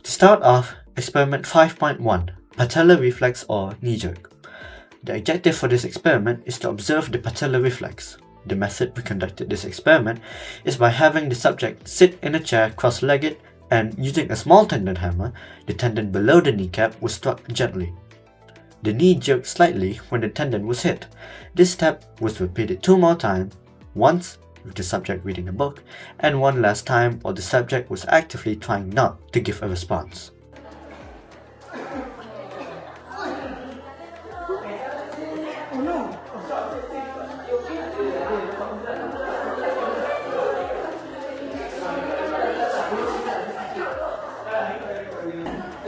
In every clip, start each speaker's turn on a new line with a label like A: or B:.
A: To start off, experiment 5.1, patellar reflex or knee jerk. The objective for this experiment is to observe the patellar reflex. The method we conducted this experiment is by having the subject sit in a chair cross-legged and using a small tendon hammer, the tendon below the kneecap was struck gently. The knee jerked slightly when the tendon was hit. This step was repeated 2 more times, once with the subject reading a book, and 1 last time while the subject was actively trying not to give a response.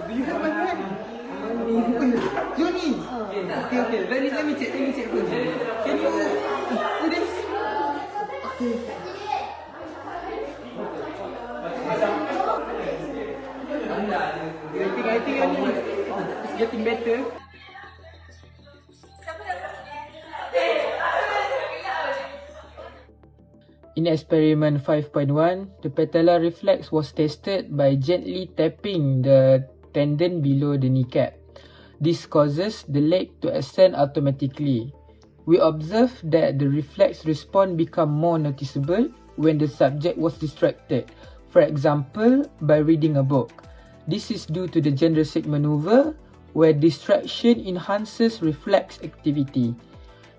B: Do you have my hand? Your knee? Okay. Let me check first. Can you do this? Okay. I think your knee is getting better.
C: In experiment 5.1, the patellar reflex was tested by gently tapping the tendon below the kneecap. This causes the leg to extend automatically. We observed that the reflex response became more noticeable when the subject was distracted, for example, by reading a book. This is due to the Jędrysik maneuver, where distraction enhances reflex activity.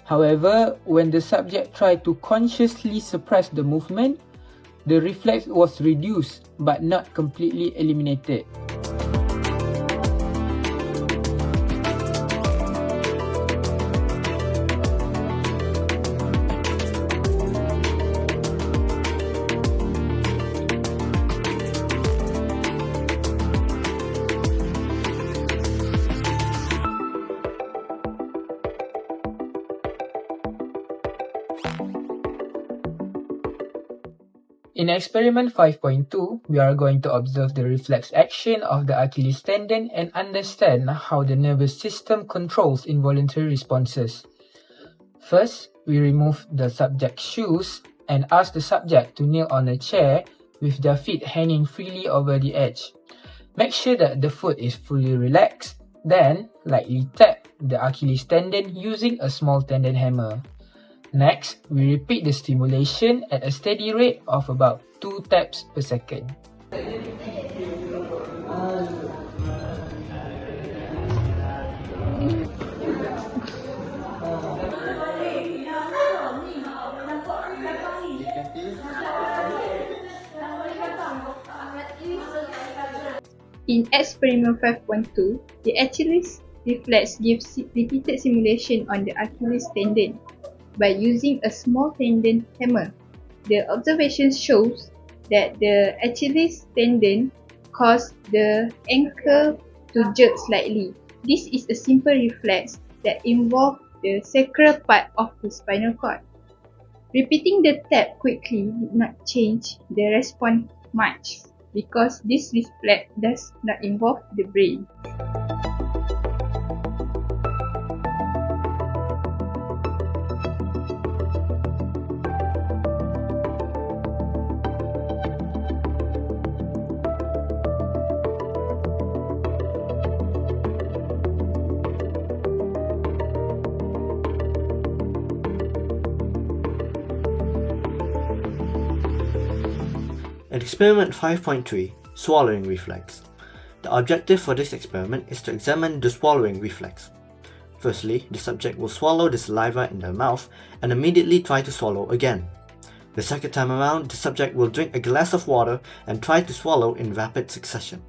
C: However, when the subject tried to consciously suppress the movement, the reflex was reduced but not completely eliminated. In experiment 5.2, we are going to observe the reflex action of the Achilles tendon and understand how the nervous system controls involuntary responses. First, we remove the subject's shoes and ask the subject to kneel on a chair with their feet hanging freely over the edge. Make sure that the foot is fully relaxed, then lightly tap the Achilles tendon using a small tendon hammer. Next, we repeat the stimulation at a steady rate of about 2 taps per second.
D: In experiment 5.2, the Achilles reflex gives repeated stimulation on the Achilles tendon by using a small tendon hammer. The observation shows that the Achilles tendon causes the ankle to jerk slightly. This is a simple reflex that involves the sacral part of the spinal cord. Repeating the tap quickly did not change the response much because this reflex does not involve the brain.
A: In experiment 5.3, swallowing reflex. The objective for this experiment is to examine the swallowing reflex. Firstly, the subject will swallow the saliva in their mouth and immediately try to swallow again. The second time around, the subject will drink a glass of water and try to swallow in rapid succession.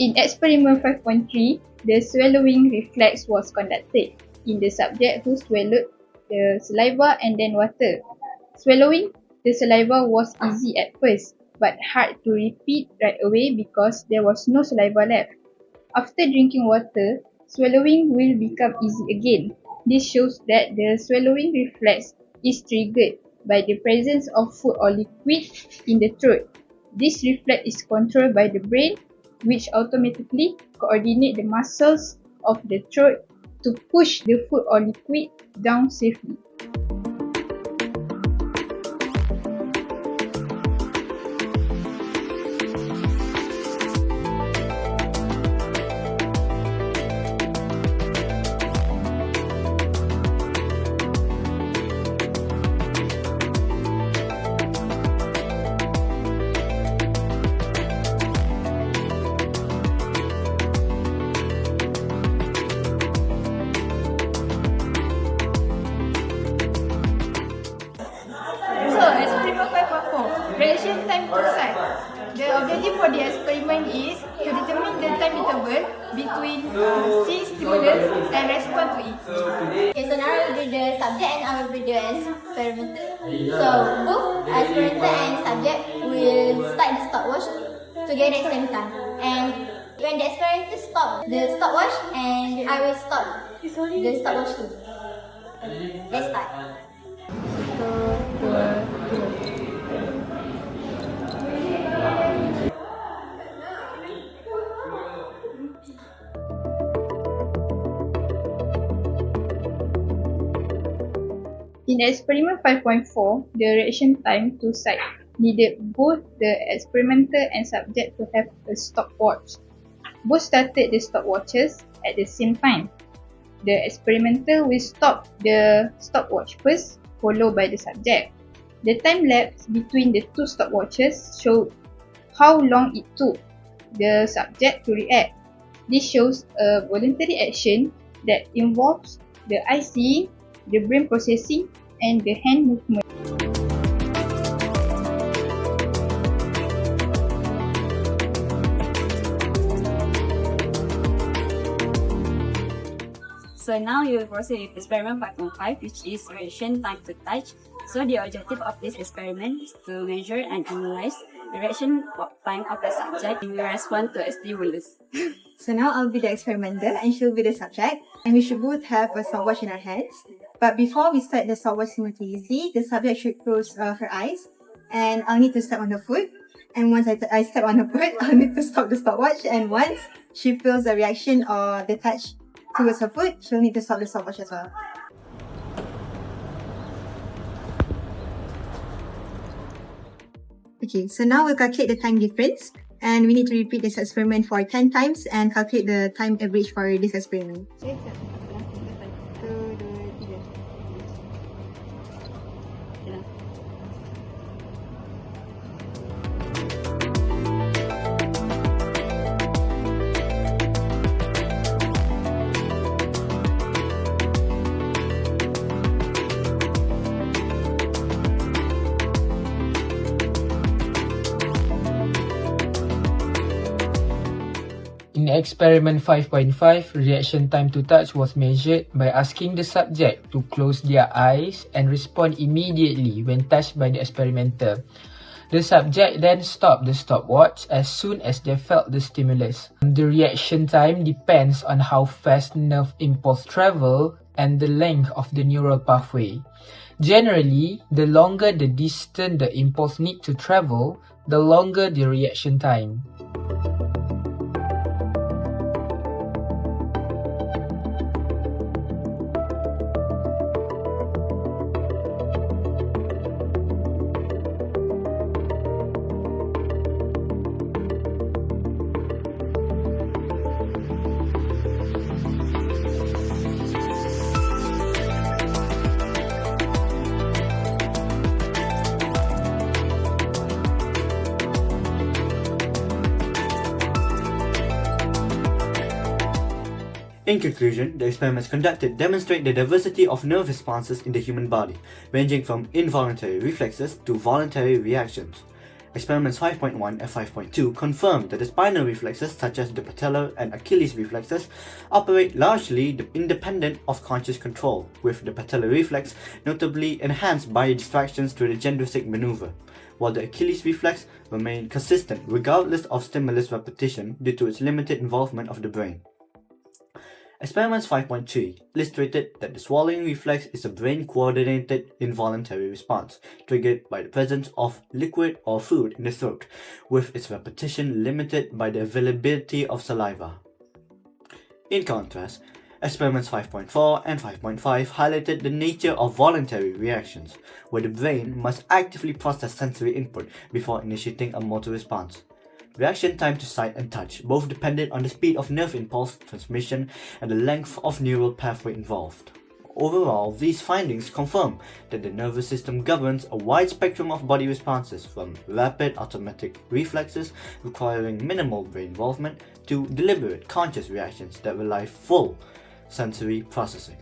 D: In experiment 5.3, the swallowing reflex was conducted in the subject who swallowed the saliva and then water. Swallowing the saliva was easy at first, but hard to repeat right away because there was no saliva left. After drinking water, swallowing will become easy again. This shows that the swallowing reflex is triggered by the presence of food or liquid in the throat. This reflex is controlled by the brain, which automatically coordinate the muscles of the throat to push the food or liquid down safely. So, experiment 5.4, reaction time to sight. The objective for the experiment is to determine the time interval between see stimulus and respond to it.
E: Okay, so now I will be the subject and I will be the experimenter. So both experimenter and subject will start the stopwatch together at the same time. And when the experimenter stop the stopwatch, and I will stop the stopwatch too. Let's start.
D: In experiment 5.4, the reaction time to sight needed both the experimenter and subject to have a stopwatch. Both started the stopwatches at the same time. The experimenter will stop the stopwatch first, followed by the subject. The time lapse between the two stopwatches showed how long it took the subject to react. This shows a voluntary action that involves the eye seeing, the brain processing, and the hand movement.
F: So now you will proceed with experiment 5.5, which is reaction time to touch. So the objective of this experiment is to measure and analyze the reaction time of the subject in response to a stimulus.
G: So now I'll be the experimenter and she'll be the subject, and we should both have a stopwatch in our hands. But before we start the stopwatch simultaneously, the subject should close her eyes, and I'll need to step on her foot. And once I step on her foot, I'll need to stop the stopwatch. And once she feels the reaction or the touch towards her foot, she'll need to stop the stopwatch as well. Okay, so now we'll calculate the time difference, and we need to repeat this experiment for 10 times and calculate the time average for this experiment.
C: In experiment 5.5, reaction time to touch was measured by asking the subject to close their eyes and respond immediately when touched by the experimenter. The subject then stopped the stopwatch as soon as they felt the stimulus. The reaction time depends on how fast nerve impulse travel and the length of the neural pathway. Generally, the longer the distance the impulse need to travel, the longer the reaction time.
A: In conclusion, the experiments conducted demonstrate the diversity of nerve responses in the human body, ranging from involuntary reflexes to voluntary reactions. Experiments 5.1 and 5.2 confirm that the spinal reflexes such as the patellar and Achilles reflexes operate largely independent of conscious control, with the patellar reflex notably enhanced by distractions to the Jendrusik maneuver, while the Achilles reflex remained consistent regardless of stimulus repetition due to its limited involvement of the brain. Experiments 5.3 illustrated that the swallowing reflex is a brain-coordinated involuntary response triggered by the presence of liquid or food in the throat, with its repetition limited by the availability of saliva. In contrast, experiments 5.4 and 5.5 highlighted the nature of voluntary reactions, where the brain must actively process sensory input before initiating a motor response. Reaction time to sight and touch both depended on the speed of nerve impulse transmission and the length of neural pathway involved. Overall, these findings confirm that the nervous system governs a wide spectrum of body responses, from rapid automatic reflexes requiring minimal brain involvement to deliberate conscious reactions that rely full sensory processing.